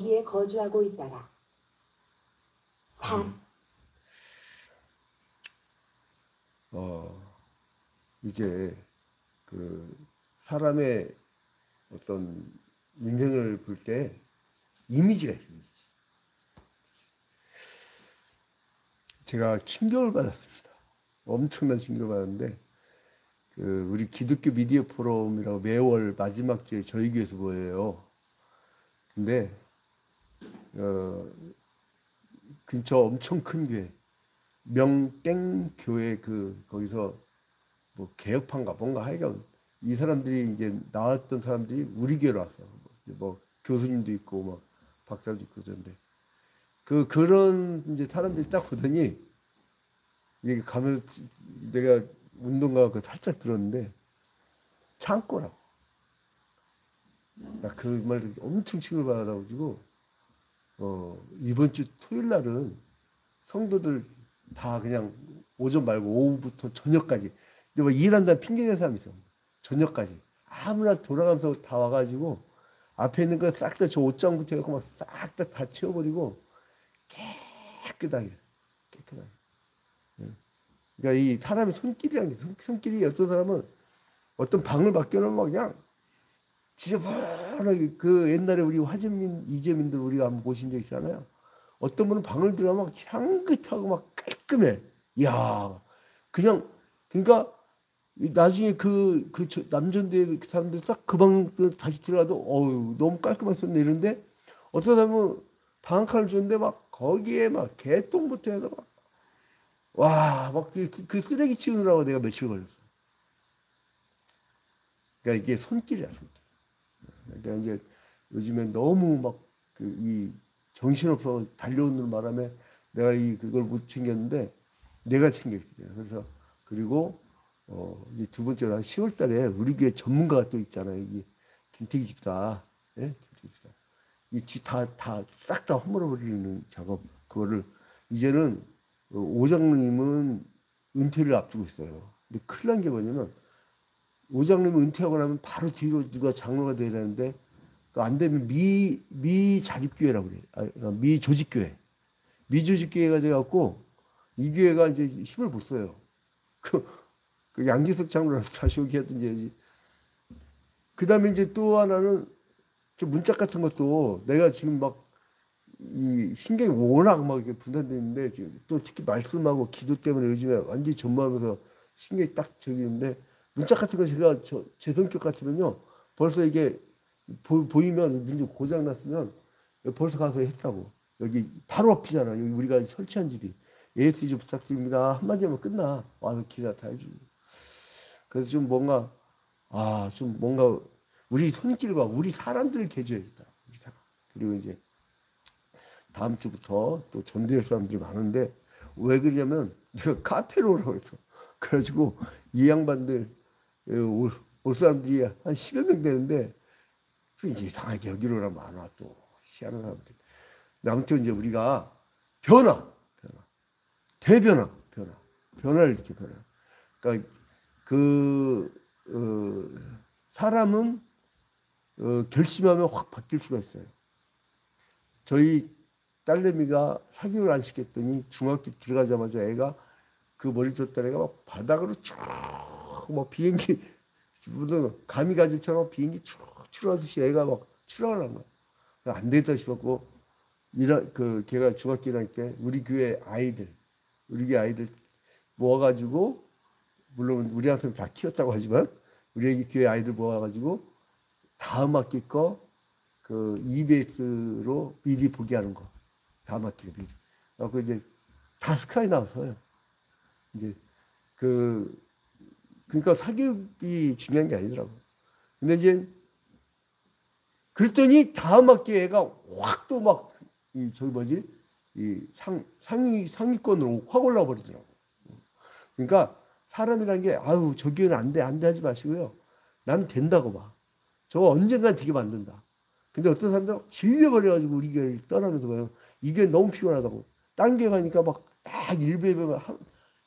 거기에 거주하고 있더라. 3. 이제 그 사람의 어떤 인생을 볼 때 이미지가 있어요. 제가 충격을 받았습니다. 엄청난 충격을 받았는데 그 우리 기독교 미디어 포럼이라고 매월 마지막 주에 저희 교회에서 모여요. 근데 근처 엄청 큰 교회 명땡 교회 거기서 뭐 개혁파인가 뭔가 하여간 이 사람들이 이제 나왔던 사람들이 우리 교회로 왔어. 뭐 교수님도 있고 막 박사도 있고 그런데 그런 이제 사람들이 딱 보더니 이게 가면서 내가 운동가 살짝 들었는데 창고라고. 나 그 말 엄청 충격을 받아가지고 이번 주 토요일 날은 성도들 다 그냥 오전 말고 오후부터 저녁까지 근데 뭐 일한다는 핑계 대는 사람이 있어. 저녁까지 아무나 돌아가면서 다 와가지고 앞에 있는 거 싹 다 저 옷장부터 해갖고 막 싹 다 치워버리고 깨끗하게. 그러니까 이 사람의 손길이라는 게 손길이 어떤 사람은 어떤 방을 맡겨놓으면 그냥 지저분하게 그 옛날에 우리 화재민 이재민들 우리가 한번 보신 적 있잖아요. 어떤 분은 방을 들어가면 막 향긋하고 막 깔끔해. 이야 그냥 그러니까 나중에 남전대 사람들 싹 그 방 다시 들어가도 어우 너무 깔끔했었네 이런데 어떤 사람은 방 한 칸을 줬는데 막 거기에 막 개똥부터 해서 막 와 막 그 쓰레기 치우느라고 내가 며칠 걸렸어. 그러니까 이게 손길이야 손길. 그러니까 이제 요즘에 너무 막 이 정신없어 달려오는 바람에 내가 그걸 못 챙겼는데 내가 챙겼어요. 그래서 그리고 이제 두 번째로 한 10월 달에 우리 교회 전문가가 또 있잖아요. 이 김태기 집사, 예? 김태기 집사. 싹 다 허물어버리는 작업 그거를 이제는 오장님은 은퇴를 앞두고 있어요. 근데 큰일 난 게 뭐냐면 오장님이 은퇴하고 나면 바로 뒤로 누가 장로가 돼야 되는데 안 되면 미 자립교회라고 그래. 미 조직교회. 미 조직교회가 돼갖고 이 교회가 이제 힘을 못 써요. 그 양기석 장로라서 다시 오게 하든지 해야지. 그 다음에 이제 또 하나는 문짝 같은 것도 내가 지금 막 이 신경이 워낙 막 이렇게 분산돼 있는데 또 특히 말씀하고 기도 때문에 요즘에 완전히 전무하면서 신경이 딱 저기 있는데 문짝 같은 거 제가 제 성격 같으면요 벌써 이게 보이면 문제 고장 났으면 벌써 가서 했다고. 여기 바로 앞이잖아. 여기 우리가 설치한 집이. AS 좀 부탁드립니다. 한마디 하면 끝나. 와서 기사 다 해주고. 그래서 좀 뭔가 좀 뭔가 우리 손길과 우리 사람들을 개조해야겠다. 우리 사람. 그리고 이제 다음 주부터 또 전도할 사람들이 많은데 왜 그러냐면 내가 카페로 오라고 했어. 그래가지고 이 양반들 올 사람들이 한 10여 명 되는데 이제 이상하게 여기로 오라면 안 와. 또 희한한 사람들. 아무튼 이제 우리가 변화를 이렇게 변화. 그러니까 사람은 결심하면 확 바뀔 수가 있어요. 저희 딸내미가 사교육을 안 시켰더니 중학교 들어가자마자 애가 그 머리 줬던 애가 막 바닥으로 쭉 막 비행기 무슨 가미가지처럼 비행기 쭉 추락하듯이 애가 막 추락을 한 거야. 안 되겠다 싶었고 걔가 중학교 1학년 때 우리 교회 아이들 모아가지고 물론 우리한테는 다 키웠다고 하지만 우리 교회 아이들 모아가지고 다음 학기 거 EBS로 미리 보게 하는 거. 다음 학기로 미리. 그래서 이제 다 스카이 나왔어요. 이제 그러니까 사교육이 중요한 게 아니더라고. 근데 이제 그랬더니 다음 학기 애가 확 또 막 상위권으로 확 올라 버리더라고. 그러니까 사람이란 게 저 교회는 안 돼 하지 마시고요. 나는 된다고 봐. 저거 언젠간 되게 만든다. 근데 어떤 사람들은 질려버려가지고 우리 교회를 떠나면서 봐요. 이 교회 너무 피곤하다고. 딴 교회 가니까 막 딱 1부에 보면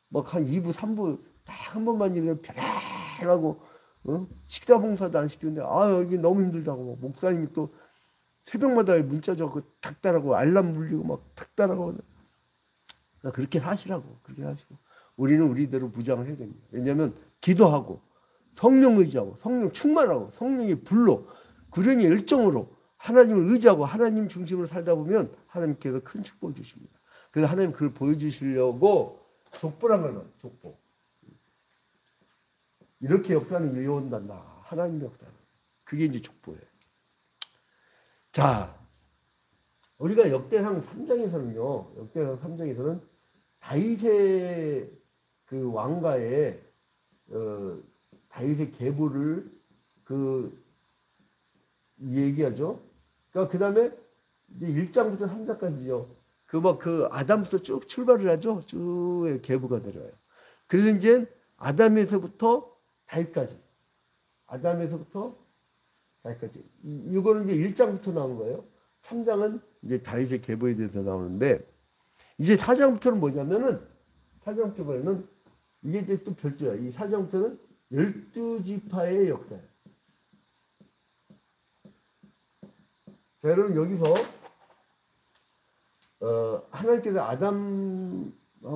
막 한 2부, 3부 딱 한 번만 일면 편안하고 식사 봉사도 안 시키는데 여기 너무 힘들다고. 목사님이 또 새벽마다 문자 적고 탁 따라고 알람 울리고 막 탁 따라고. 그렇게 사시라고. 그렇게 하시고 우리는 우리대로 무장을 해야 됩니다. 왜냐하면 기도하고 성령 의지하고 성령 충만하고 성령의 불로 구령의 열정으로 하나님을 의지하고 하나님 중심으로 살다 보면 하나님께서 큰 축복을 주십니다. 그래서 하나님 그걸 보여주시려고 족보란 걸 넣어요. 족보. 이렇게 역사는 이어온단다. 하나님 역사는. 그게 이제 족보예요. 자, 우리가 역대상 3장에서는요. 역대상 3장에서는 다윗의 그 왕가의 다윗의 계보를 그 얘기하죠. 그러니까 그 다음에 이제 1장부터 3장까지죠. 그 막 그 아담부터 쭉 출발을 하죠. 쭉 계보가 내려와요. 그래서 이제 아담에서부터 다윗까지. 아담에서부터 다윗까지. 이거는 이제 1장부터 나온 거예요. 3장은 이제 다윗의 계보에 대해서 나오는데 이제 4장부터는 뭐냐면은 4장부터 보면은 이게 이제 또 별도야. 이 4장부터는 12지파의 역사예요. 자, 여러분 여기서 하나님께서 아담하고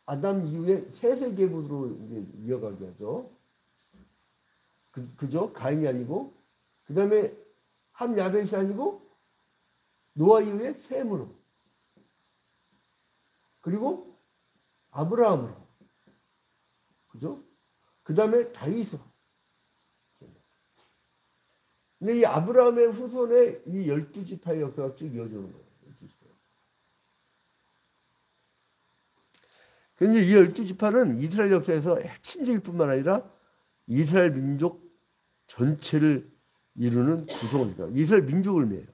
아담 이후에 셋의 계보로 이제 이어가게 하죠. 그죠? 가인이 아니고 그 다음에 함 야벳이 아니고 노아 이후에 셈으로 그리고 아브라함으로 그죠? 그 다음에 다윗으로. 근데 이 아브라함의 후손에 이 12지파의 역사가 쭉 이어지는 거예요. 12지파. 근데 이 12지파는 이스라엘 역사에서 핵심적일 뿐만 아니라 이스라엘 민족 전체를 이루는 구성원이다. 이스라엘 민족을 의미해요.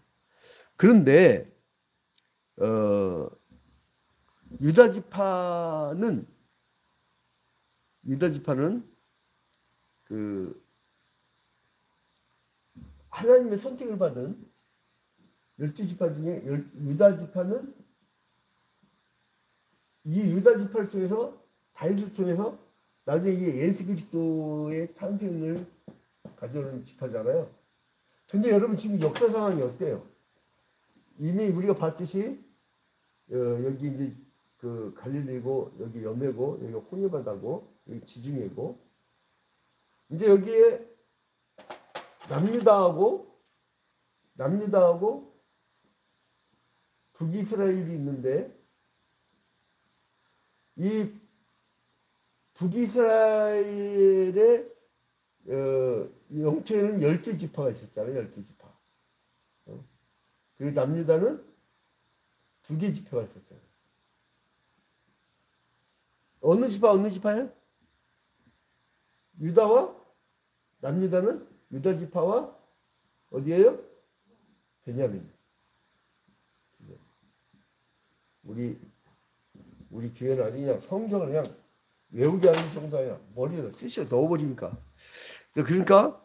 그런데 유다지파는 그 하나님의 선택을 받은 12지파 중에 유다지파는 이 유다지파를 통해서 다윗을 통해서 나중에 이게 예수 그리스도의 탄생을 가져오는 지파잖아요. 근데 여러분 지금 역사 상황이 어때요? 이미 우리가 봤듯이 여기 이제 그 갈릴리고 여기 여매고 여기 호니바다고 여기 지중해고 이제 여기에 남유다하고 북이스라엘이 있는데 이 북이스라엘의 영토에는 10개 지파가 있었잖아요. 10개 지파. 그리고 남유다는 2개 지파가 있었잖아요. 어느 지파예요? 유다와 남유다는 유다 지파와 어디예요? 베냐민. 우리 교회는 아주 그냥 성경을 그냥 외우게 하는 정도야. 머리에다 쑤셔 넣어버리니까. 그러니까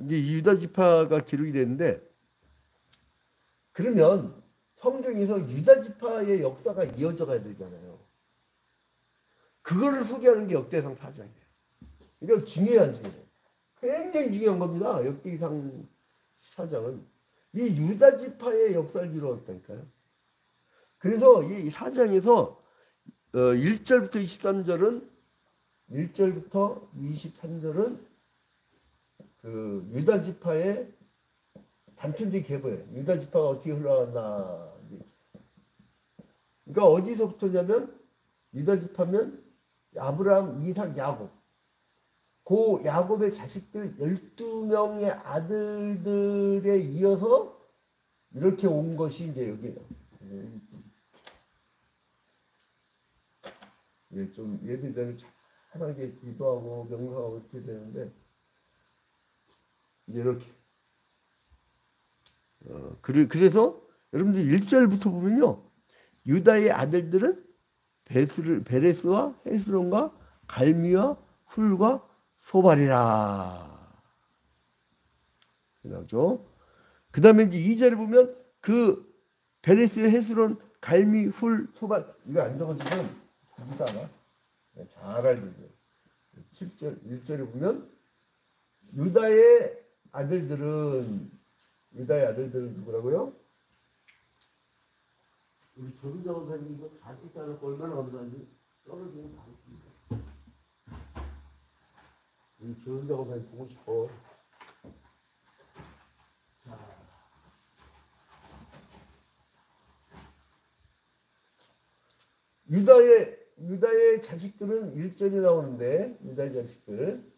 이제 유다 지파가 기록이 되는데 그러면 성경에서 유다 지파의 역사가 이어져 가야 되잖아요. 그거를 소개하는 게 역대상 4장이에요. 이거 중요한 중요해요. 굉장히 중요한 겁니다. 역대상 4장은 이 유다 지파의 역사를 이루었다니까요. 그래서 이 4장에서 1절부터 23절은 그 유다 지파의 단편적인 계보예요. 유다 지파가 어떻게 흘러갔나. 그러니까 어디서부터냐면 유다 지파면 아브라함, 이삭, 야곱. 그 야곱의 자식들 12명의 아들들에 이어서 이렇게 온 것이 이제 여기예요. 좀 예비대로 편하게 기도하고 명상하고 이렇게 되는데 이제 이렇게 그래서 여러분들 1절부터 보면요. 유다의 아들들은 베레스와 헤스론과 갈미와 훌과 소발이라 나오죠. 그 다음에 이제 2절에 보면 그 베레스, 헤스론, 갈미, 훌, 소발 이거 안 적어주면 보지도 않아. 잘 알지. 7절 1절에 보면 유다의 아들들은 유다의 아들들은 누구라고요? 우리 조승자 원사님 이거 잘 찍자놓고 얼마나 감사한지 떨어지면 다 있습니다. 우리 조승자 원사님 보고 싶어. 자. 유다의 자식들은 1절이 나오는데, 유다의 자식들.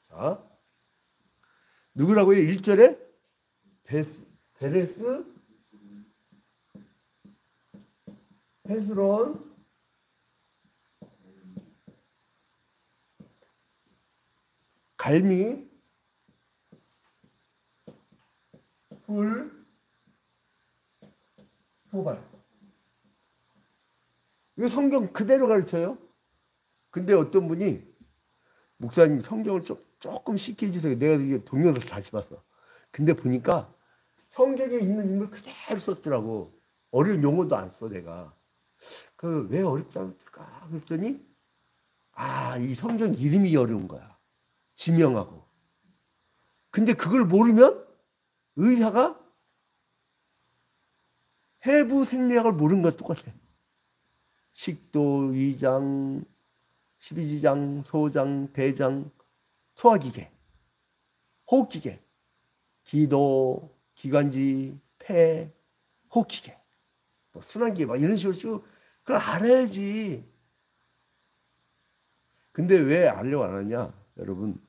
자. 누구라고요? 1절에? 베레스, 헤스론, 갈미, 훌, 소발. 이거 성경 그대로 가르쳐요. 근데 어떤 분이 목사님 성경을 조금 쉽게 해주세요. 내가 이게 동영상 다시 봤어. 근데 보니까 성경에 있는 인물 그대로 썼더라고. 어려운 용어도 안 써 내가. 그 왜 어렵다니까 그랬더니 이 성경 이름이 어려운 거야. 지명하고. 근데 그걸 모르면 의사가 해부 생리학을 모르는 것 똑같아. 식도, 위장, 12지장, 소장, 대장, 소화기계, 호흡기계, 기도, 기관지, 폐, 호흡기계, 뭐 순환기계 막 이런 식으로 쭉 그걸 알아야지. 근데 왜 알려고 안 하냐 여러분.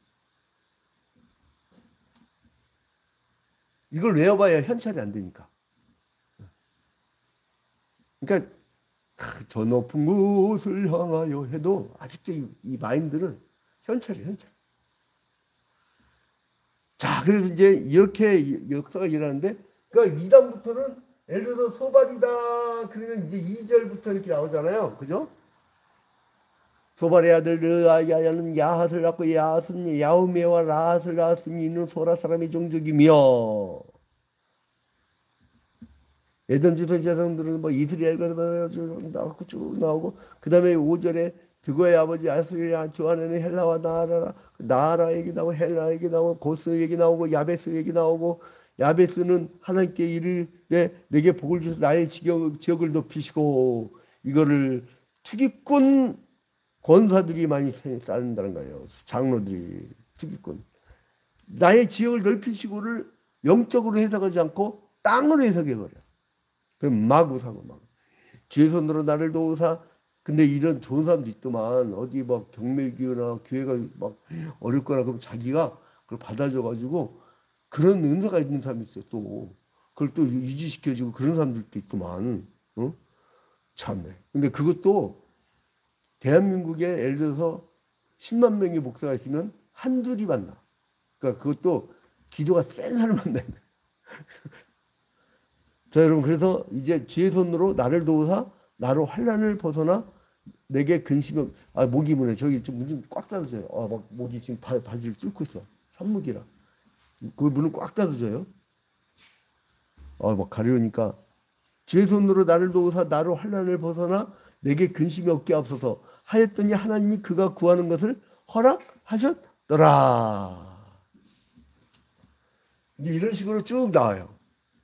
이걸 외워봐야 현찰이 안 되니까. 그러니까 저 높은 곳을 향하여 해도 아직도 이 마인드는 현찰이에요, 현찰. 자, 그래서 이제 이렇게 역사가 일어나는데, 그러니까 2단부터는 예를 들어서 소발이다 그러면 이제 2절부터 이렇게 나오잖아요, 그죠? 소발의 아들 르아야는 야핫을 낳고 야핫은 야우메와 라핫을 낳았으니 이는 소라 사람의 종족이며, 예전 주소 자손들은 뭐 이스라엘과 나오고 쭉 나오고, 그 다음에 5절에 드고의 아버지 아수리아 조아네는 헬라와 나아라 얘기 나오고, 헬라 얘기 나오고, 고스 얘기 나오고, 야베스 얘기 나오고, 야베스는 하나님께 이르되 내게 복을 주셔서 나의 지역을 높이시고, 이거를 투기꾼 권사들이 많이 쌓는다는 거예요. 장로들이 투기꾼. 나의 지역을 넓히시고를 영적으로 해석하지 않고 땅으로 해석해버려. 그럼 마구 사고 막 주의 손으로 나를 도우사. 근데 이런 좋은 사람도 있더만 어디 막 경매기나 교회가 막 어렵거나 그럼 자기가 그걸 받아줘가지고 그런 은사가 있는 사람이 있어요. 또 그걸 또 유지시켜주고 그런 사람들도 있더만. 어? 참네. 근데 그것도 대한민국에 예를 들어서 10만 명의 목사가 있으면 한둘이 만나. 그러니까 그것도 기도가 센 사람 만나야 돼. 자, 여러분, 그래서 이제 주의 손으로 나를 도우사 나로 환난을 벗어나 내게 근심이 목이 무네. 저기 좀 문 좀 꽉 닫아줘요. 막 목이 지금 바지를 뚫고 있어. 산목이라. 그 문을 꽉 닫아줘요. 막 가려우니까 주의 손으로 나를 도우사 나로 환난을 벗어나 내게 근심이 없게 하옵소서 하였더니 하나님이 그가 구하는 것을 허락하셨더라. 이제 이런 식으로 쭉 나와요.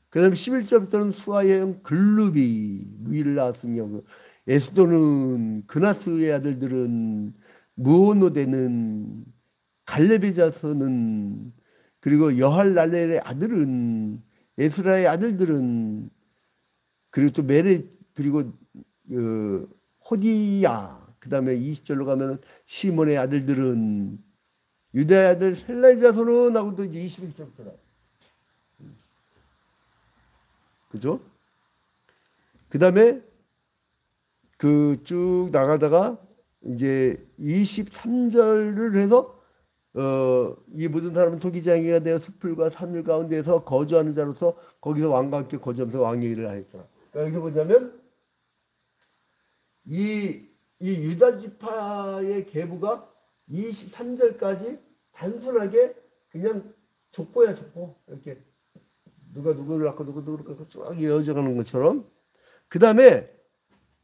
그 다음에 11절부터는 수아의 형 글루비 무이를 낳았으며 에스도는 그나스의 아들들은 무오노데는 갈렙의 자손은 그리고 여할랄렐의 아들은 에스라의 아들들은 그리고 또 메레 그리고 호디야 그 다음에 20절로 가면 시몬의 아들들은 유다의 아들 셀라의 자손은 하고 또 21절부터 나와요. 그죠? 그 다음에 그 쭉 나가다가 이제 23절을 해서 이 모든 사람은 토기장이가 되어 숲풀과 산들 가운데서 거주하는 자로서 거기서 왕과 함께 거주하면서 왕의 일을 하였더라. 그러니까 여기서 뭐냐면 이 유다 지파의 계보가 23절까지 단순하게 그냥 족보야 족보. 이렇게 누가 누구를 낳고 누구를 낳고 쭉 이어져가는 것처럼. 그 다음에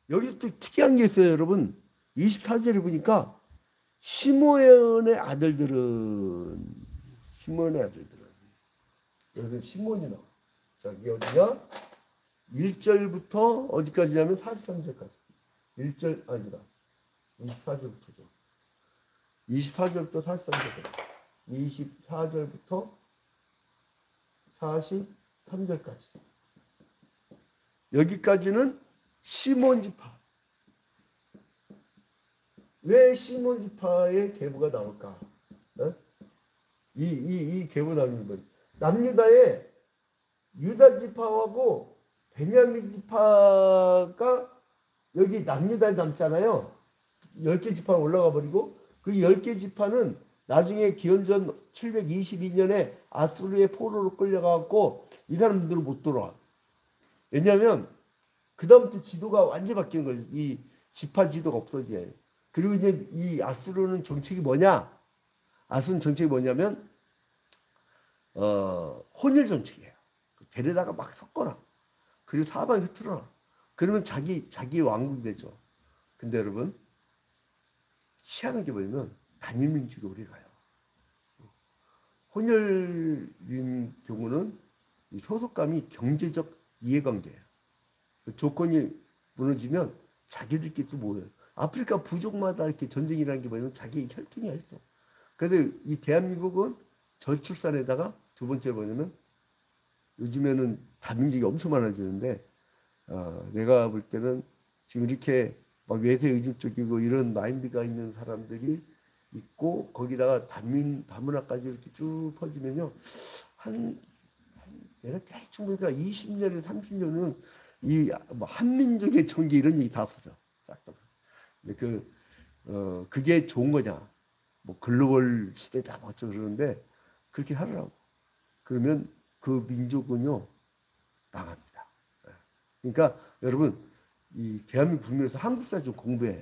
여기서 또 특이한 게 있어요, 여러분. 24절에 보니까 시므온의 아들들은 여기서 시몬이 나와. 저기 어디냐? 1절부터 어디까지냐면 43절까지. 1절 아니다. 24절부터죠. 24절부터 43절까지. 24절부터 43절까지. 여기까지는 시몬 지파. 왜 시몬 지파의 계보가 나올까? 어? 이 계보 나오는 건 남유다의 유다 지파하고 베냐민 지파가 여기 남유다에 남잖아요. 10개 지파가 올라가 버리고 그 10개 지파는 나중에 기원전 722년에 아수르의 포로로 끌려가고 이 사람들은 못 돌아와. 왜냐하면 그 다음부터 지도가 완전히 바뀌는 거예요. 이 지파 지도가 없어져요. 그리고 이제 이 아수르는 정책이 뭐냐? 아수르는 정책이 뭐냐면 혼혈 정책이에요. 데려다가 막 섞어놔. 그리고 사방에 흩어놔. 그러면 자기 왕국이 되죠. 근데 여러분 희한하게 보면 단일 민족이 오래 가요. 혼혈인 경우는 소속감이 경제적 이해관계예요. 조건이 무너지면 자기들끼리 또 모여요. 아프리카 부족마다 이렇게 전쟁이라는 게 뭐냐면 자기 혈통이야, 혈통. 그래서 이 대한민국은 저출산에다가 두 번째 뭐냐면 요즘에는 다민족이 엄청 많아지는데 내가 볼 때는 지금 이렇게 막 외세 의존적이고 이런 마인드가 있는 사람들이 있고 거기다가 다문화까지 이렇게 쭉 퍼지면요 내가 대충 보니까 20년에서 30년은 이 뭐 한민족의 전개 이런 얘기 다 없어져. 싹 다. 근데 그게 좋은 거냐? 뭐 글로벌 시대다 뭐 어쩌고 그러는데 그렇게 하더라고. 그러면 그 민족은요 망합니다. 그러니까 여러분 이 대한민국 국민에서 한국사 좀 공부해.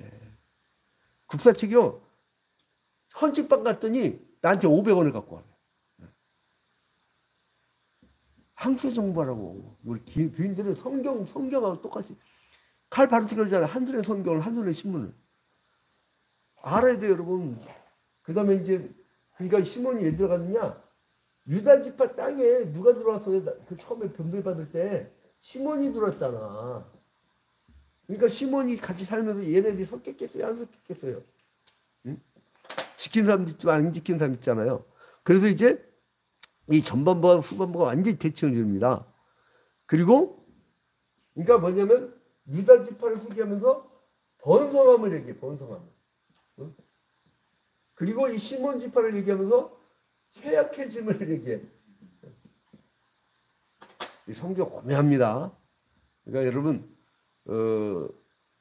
국사책이요. 헌책방 갔더니 나한테 500원을 갖고 와요. 한국사 정보라고. 우리 교인들은 성경하고 똑같이 칼 바로 튀겨잖아요. 한 손에 성경을 한 손에 신문을. 알아야 돼요, 여러분. 그 다음에 이제 그러니까 시몬이 왜 들어갔느냐? 유다 지파 땅에 누가 들어왔어요? 그 처음에 변별 받을 때 시몬이 들어왔잖아. 그러니까 시몬이 같이 살면서 얘네들이 섞였겠어요? 안 섞였겠어요? 응? 지킨 사람도 있지만 안 지킨 사람 있잖아요. 그래서 이제 이 전반부와 후반부가 완전히 대칭을 이룹니다. 그리고 그러니까 뭐냐면 유다 지파를 소개하면서 번성함을 얘기해. 번성함. 응? 그리고 이 시몬 지파를 얘기하면서 쇠약해짐을 얘기해. 이 성경 오묘합니다. 그러니까 여러분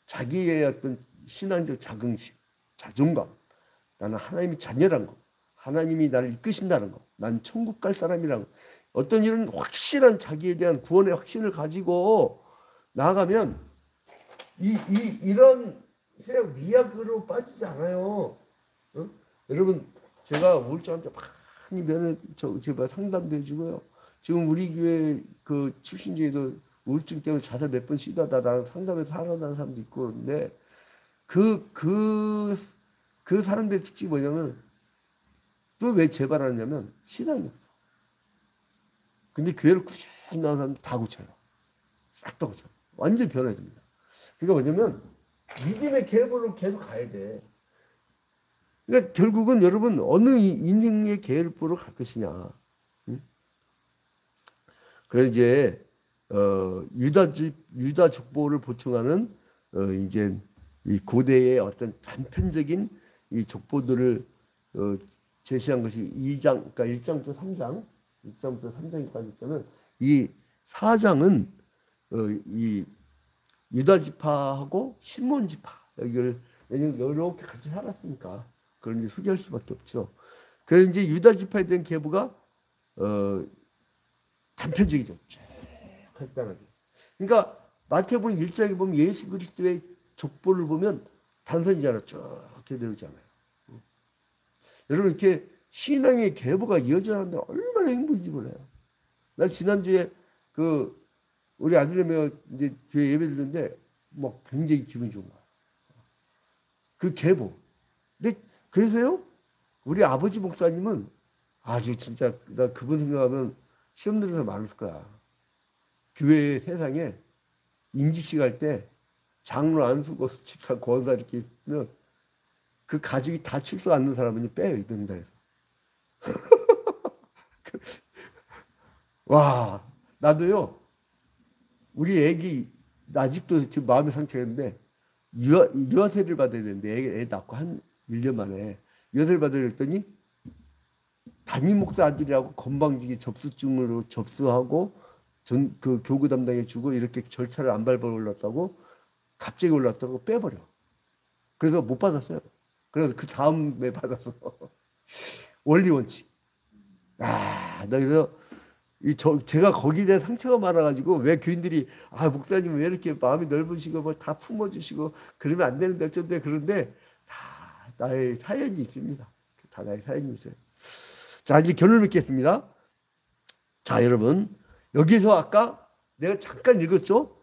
자기의 어떤 신앙적 자긍심, 자존감, 나는 하나님의 자녀란 거, 하나님이 나를 이끄신다는 거, 난 천국 갈 사람이라고 어떤 이런 확실한 자기에 대한 구원의 확신을 가지고 나아가면 이런 세력 미약으로 빠지지 않아요. 응? 여러분 제가 우울증한테 많이 제가 상담도 해주고요. 지금 우리 교회 그 출신 중에도 우울증 때문에 자살 몇 번 시도하다 나랑 상담에서 살아난 사람도 있고 그런데 그 사람들의 특징이 뭐냐면 또 왜 재발하냐면 신앙이 없어. 근데 교회를 꾸준히 나온 사람 다 고쳐요. 싹 다 고쳐. 완전 변화됩니다. 그러니까 뭐냐면 믿음의 계보로 계속 가야 돼. 그러니까 결국은 여러분 어느 인생의 계보로 갈 것이냐. 응? 그래서 이제 유다 족보를 보충하는 이제 이 고대의 어떤 단편적인 이 족보들을 제시한 것이 2장, 그러니까 1장부터 3장, 1장부터 3장까지 있다면 이 4장은 이 유다 지파하고 시몬 지파 여기를 이렇게 같이 살았으니까 그걸 이제 소개할 수밖에 없죠. 그래서 이제 유다 지파에 대한 계보가 단편적이죠. 쭉 간단하게. 그러니까 마태복음 1장에 보면 예수 그리스도의 족보를 보면 단선이잖아요. 쭉 이렇게 되잖아요. 여러분 이렇게 신앙의 계보가 이어져가는데 얼마나 행복인지 몰라요. 나 지난주에 우리 아들내미가 이제 교회 예배 드렸는데 뭐 굉장히 기분이 좋은 거야. 그 계보. 근데 그래서요 우리 아버지 목사님은 아주 진짜 나 그분 생각하면 시험 들어서 많을 거야. 교회 세상에 임직식 할 때 장로 안수고 집사 권사 이렇게 있으면 그 가족이 다 출석 않는 사람은 빼요, 이 명단에서. 와, 나도요, 우리 애기, 아직도 지금 마음의 상처였는데, 유아세를 받아야 되는데, 애 낳고 한 1년 만에 유아세를 받으려 했더니, 담임 목사 아들이라고 건방지게 접수증으로 접수하고, 그 교구 담당해 주고, 이렇게 절차를 안 밟아 올랐다고, 갑자기 올랐다고 빼버려. 그래서 못 받았어요. 그래서 그 다음에 받았어. 원리 원칙. 그래서 제가 거기에 대해 상처가 많아가지고 왜 교인들이 목사님 왜 이렇게 마음이 넓으시고 뭐 다 품어주시고 그러면 안 되는데 어쩐데 그런데 다 나의 사연이 있습니다. 다 나의 사연이 있어요. 자, 이제 결론을 맺겠습니다. 자, 여러분 여기서 아까 내가 잠깐 읽었죠?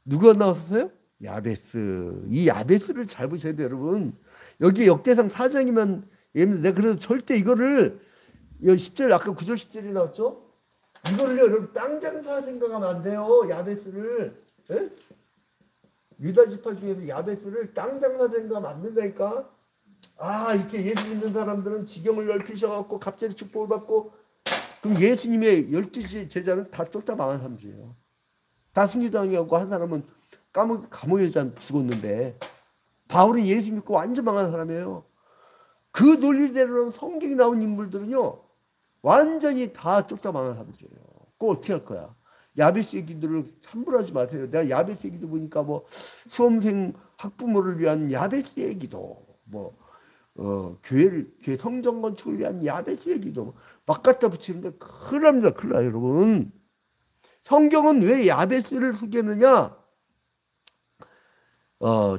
누가 나왔었어요? 야베스. 이 야베스를 잘 보셔야 돼요, 여러분. 여기 역대상 4장이면 내가 그래서 절대 이거를 10절 아까 9절 10절이 나왔죠? 이거를 여러분 땅 장사 생각하면 안 돼요. 야베스를. 에? 유다 지파 중에서 야베스를 땅 장사 생각하면 안 된다니까. 이렇게 예수 믿는 사람들은 지경을 넓히셔갖고 갑자기 축복을 받고 그럼 예수님의 12 제자는 다 쫓다 망한 사람들이에요. 다 승리당하고 한 사람은 감옥에 죽었는데 바울은 예수 믿고 완전 망한 사람이에요. 그 논리대로 성경에 나온 인물들은요. 완전히 다 쫓다 망한 사람들이에요. 그거 어떻게 할 거야? 야베스의 기도를 함부로 하지 마세요. 내가 야베스의 기도 보니까 뭐 수험생 학부모를 위한 야베스의 기도, 교회 성전 건축을 위한 야베스의 기도 막 갖다 붙이는데 큰일 납니다. 큰일 나요, 여러분. 성경은 왜 야베스를 소개했느냐?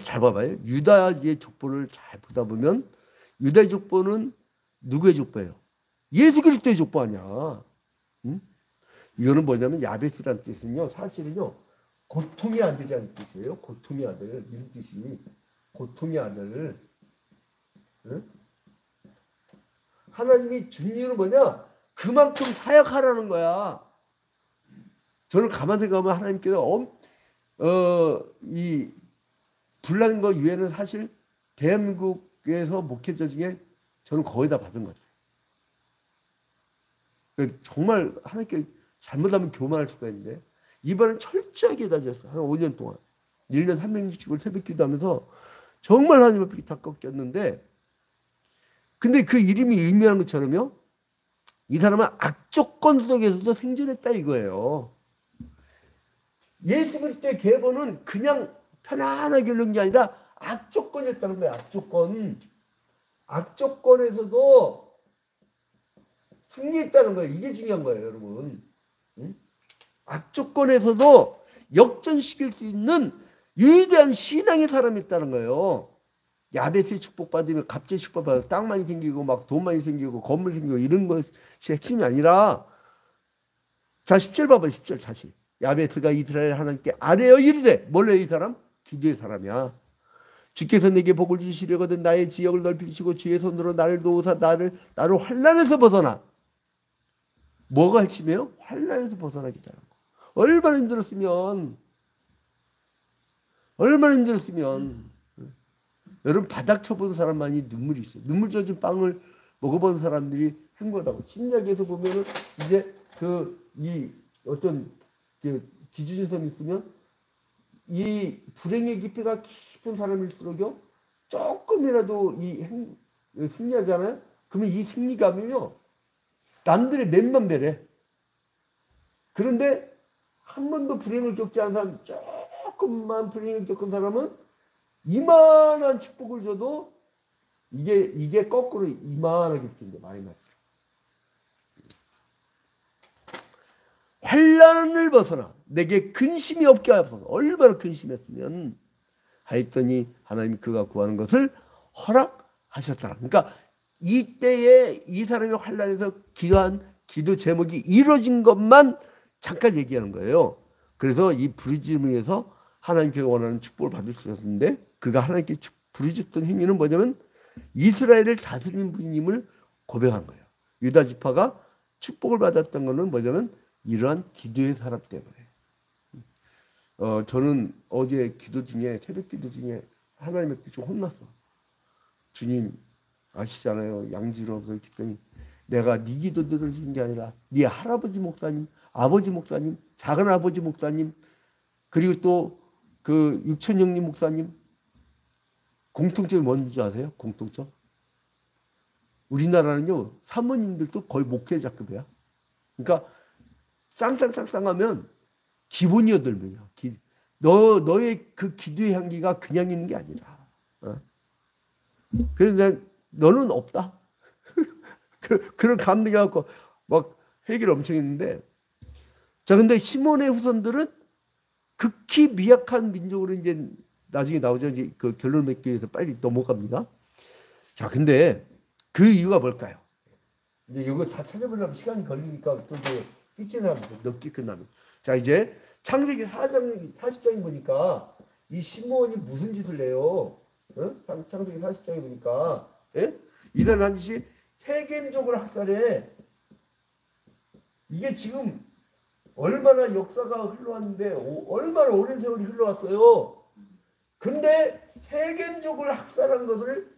잘 봐봐요. 유다의 족보를 잘 보다 보면 유다의 족보는 누구의 족보예요? 예수 그리스도의 족보 아니야. 응? 이거는 뭐냐면 야베스라는 뜻은요. 사실은요. 고통의 아들이라는 뜻이에요. 고통의 아들. 이런 뜻이. 고통의 아들. 응? 하나님이 준 이유는 뭐냐? 그만큼 사역하라는 거야. 저는 가만 생각하면 하나님께서 이 불난 거 이외에는 사실 대한민국에서 목회자 중에 저는 거의 다 받은 것 같아요. 정말 하나님께 잘못하면 교만할 수가 있는데 이번엔 철저하게 다졌어요. 한 5년 동안. 1년 360일 새벽 기도하면서 정말 하나님 앞에 다 꺾였는데 근데 그 이름이 의미하는 것처럼요. 이 사람은 악조건 속에서도 생존했다 이거예요. 예수 그리스도의 계보는 그냥 편안하게 이런 게 아니라 악조건이었다는 거예요. 악조건. 악조건에서도 승리했다는 거예요. 이게 중요한 거예요, 여러분. 응? 악조건에서도 역전시킬 수 있는 위대한 신앙의 사람이 있다는 거예요. 야베스의 축복받으면 갑자기 축복받아서 땅 많이 생기고 막 돈 많이 생기고 건물 생기고 이런 것이 핵심이 아니라 자 10절 봐봐요. 10절 다시. 야베스가 이스라엘 하나님께 아뢰어 이르되 뭘래 이 사람? 기도의 사람이야. 주께서 내게 복을 주시려거든 나의 지역을 넓히시고 주의 손으로 나를 도우사 나를 환난에서 벗어나. 뭐가 핵심이에요? 환난에서 벗어나게 하는 거. 얼마나 힘들었으면 여러분 바닥 쳐본 사람만이 눈물이 있어요. 눈물 젖은 빵을 먹어본 사람들이 행복하다고. 신약에서 보면은 이제 이 어떤 기준선이 있으면 이 불행의 깊이가 깊은 사람일수록요 조금이라도 승리하잖아요. 그러면 이 승리감이요 남들의 몇만 배래. 그런데 한 번도 불행을 겪지 않은 사람, 조금만 불행을 겪은 사람은 이만한 축복을 줘도 이게 거꾸로 이만하게 붙는데 마이너스. 환난을 벗어나 내게 근심이 없게 하옵소서. 얼마나 근심했으면 하였더니 하나님이 그가 구하는 것을 허락하셨다. 그러니까 이때에 이 사람이 환난에서 기도한 기도 제목이 이루어진 것만 잠깐 얘기하는 거예요. 그래서 이 부르짖음에서 하나님께서 원하는 축복을 받을 수 있었는데 그가 하나님께 부르짖던 행위는 뭐냐면 이스라엘을 다스리는 분임을 고백한 거예요. 유다 지파가 축복을 받았던 것은 뭐냐면 이러한 기도의 사람 때문에. 저는 어제 기도 중에 새벽 기도 중에 하나님한테 좀 혼났어. 주님 아시잖아요. 양지로 없어 했더니 내가 네 기도 들어주는 게 아니라 네 할아버지 목사님, 아버지 목사님, 작은 아버지 목사님, 그리고 또 그 육천영리 목사님 공통점이 뭔지 아세요? 공통점? 우리나라는요 사모님들도 거의 목회자급이야. 그러니까 쌍쌍쌍쌍하면 기본이 8명이야. 너의 그 기도의 향기가 그냥 있는 게 아니라. 그래서 난 너는 없다. 그런 감동이 갖고 막 회개를 엄청 했는데, 자 근데 시몬의 후손들은 극히 미약한 민족으로 이제 나중에 나오죠. 이제 그 결론 맺기 위해서 빨리 넘어갑니다. 자 근데 그 이유가 뭘까요? 이제 이거 다 찾아보려면 시간이 걸리니까 또 이제 삐져나가면 늦게 끝나면. 자 이제 창세기 4장 40장에 보니까 이 시몬이 무슨 짓을 해요? 창세기 40장에 보니까 이 사람 한 짓이 세겜족을 학살해. 이게 지금 얼마나 역사가 흘러왔는데 얼마나 오랜 세월이 흘러왔어요. 근데 세겜족을 학살한 것을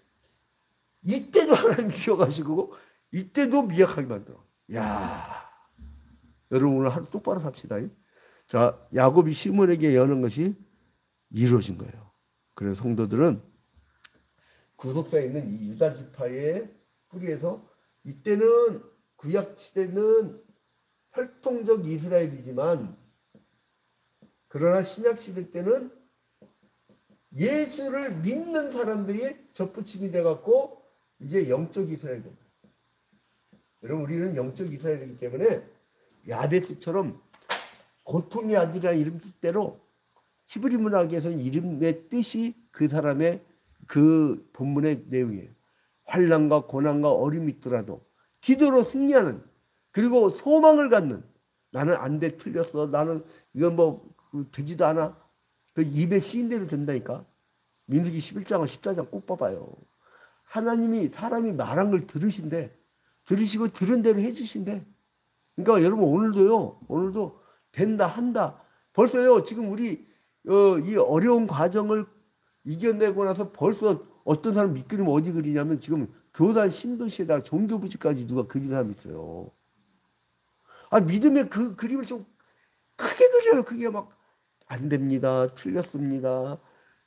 이때도 하나님 기억하시고 이때도 미약하게 만들어. 야, 여러분 오늘 하루 똑바로 삽시다. 자, 야곱이 시몬에게 여는 것이 이루어진 거예요. 그래서 성도들은 구속사에 있는 이 유다 지파의 뿌리에서 이때는 구약 시대는 혈통적 이스라엘이지만 그러나 신약 시대 때는 예수를 믿는 사람들이 접붙임이 돼갖고 이제 영적 이스라엘이 됩니다. 여러분 우리는 영적 이스라엘이기 때문에 야베스처럼 고통이 아니라 이름 뜻대로 히브리 문학에서는 이름의 뜻이 그 사람의 그 본문의 내용이에요. 환난과 고난과 어림이 있더라도 기도로 승리하는, 그리고 소망을 갖는, 나는 안 돼, 틀렸어, 나는 이건 뭐 되지도 않아, 그 입에 씌인 대로 된다니까. 민수기 11장과 14장 꼭 봐봐요. 하나님이 사람이 말한 걸 들으시고 들은 대로 해주신대. 그러니까 여러분 오늘도 된다 한다. 벌써요 지금 우리 이 어려운 과정을 이겨내고 나서 벌써 어떤 사람 밑그림 어디 그리냐면 지금 교산 신도시에다가 종교부지까지 누가 그린 사람이 있어요. 아 믿음의 그 그림을 좀 크게 그려요. 그게 막 안 됩니다, 틀렸습니다,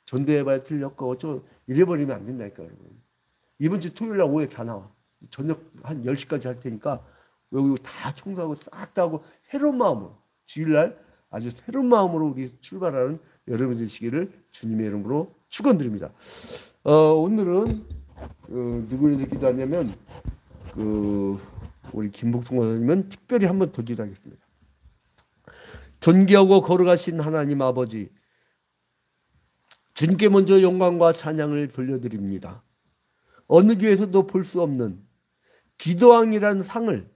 전도해봐야 틀렸고 어쩌고 이래버리면 안 된다니까 여러분. 이번 주 토요일 날 오후에 다 나와. 저녁 한 10시까지 할 테니까 여기 다 청소하고 싹 다 하고 새로운 마음으로 주일날 아주 새로운 마음으로 우리 출발하는 여러분 되시기를 주님의 이름으로 축원드립니다. 오늘은 누구에서 기도하냐면 우리 김복성 권사님은 특별히 한 번 더 기도하겠습니다. 존귀하고 거룩하신 하나님 아버지, 주님께 먼저 영광과 찬양을 돌려드립니다. 어느 교회에서도 볼 수 없는 기도왕이라는 상을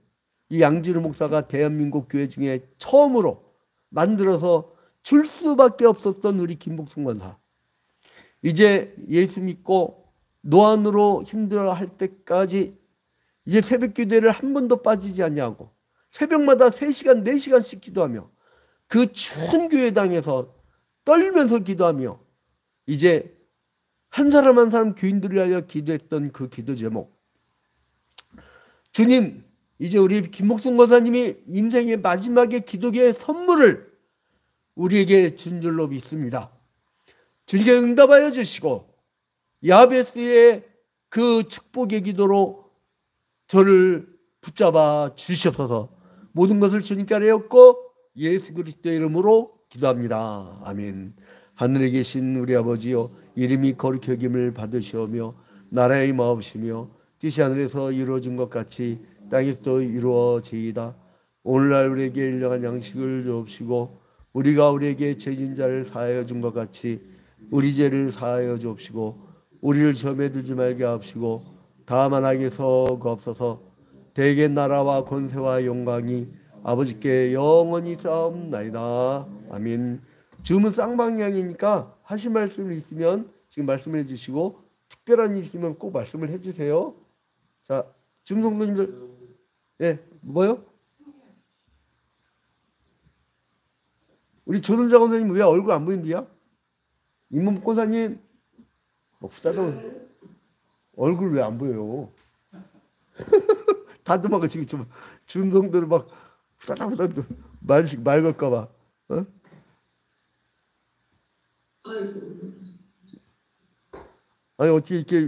이 양진우 목사가 대한민국 교회 중에 처음으로 만들어서 줄 수밖에 없었던 우리 김복순 권사, 이제 예수 믿고 노안으로 힘들어할 때까지 이제 새벽 기도를 한 번도 빠지지 않냐고 새벽마다 3시간 4시간씩 기도하며 그 추운 교회당에서 떨면서 기도하며 이제 한 사람 한 사람 교인들을 위하여 기도했던 그 기도 제목, 주님 이제 우리 김목순 권사님이 인생의 마지막에 기도의 선물을 우리에게 준 줄로 믿습니다. 주님께 응답하여 주시고 야베스의 그 축복의 기도로 저를 붙잡아 주시옵소서. 모든 것을 주님께 하였고 예수 그리스도의 이름으로 기도합니다. 아멘. 하늘에 계신 우리 아버지여, 이름이 거룩히 여김을 받으시오며 나라의 마옵시며 뜻이 하늘에서 이루어진 것 같이 땅에서도 이루어지이다. 오늘날 우리에게 일용할 양식을 주옵시고 우리가 우리에게 죄진 자를 사하여 준 것 같이 우리 죄를 사하여 주옵시고 우리를 시험에 들지 말게 하옵시고 다만 악에서 구하옵소서. 대개 나라와 권세와 영광이 아버지께 영원히 싸움나이다. 아멘. 지금은 쌍방향이니까 하실 말씀이 있으면 지금 말씀해 주시고 특별한 일이 있으면 꼭 말씀을 해 주세요. 자, 지금 성도님들, 예, 뭐요? 우리 조선자 권사님 왜 얼굴 안 보인디야? 임문복 권사님 뭐 후다닥 얼굴 왜 안 보여요? 다들 막 지금 좀 중성들을 막 후다닥 말 걸까 봐. 어? 아이고. 아니 어떻게 이렇게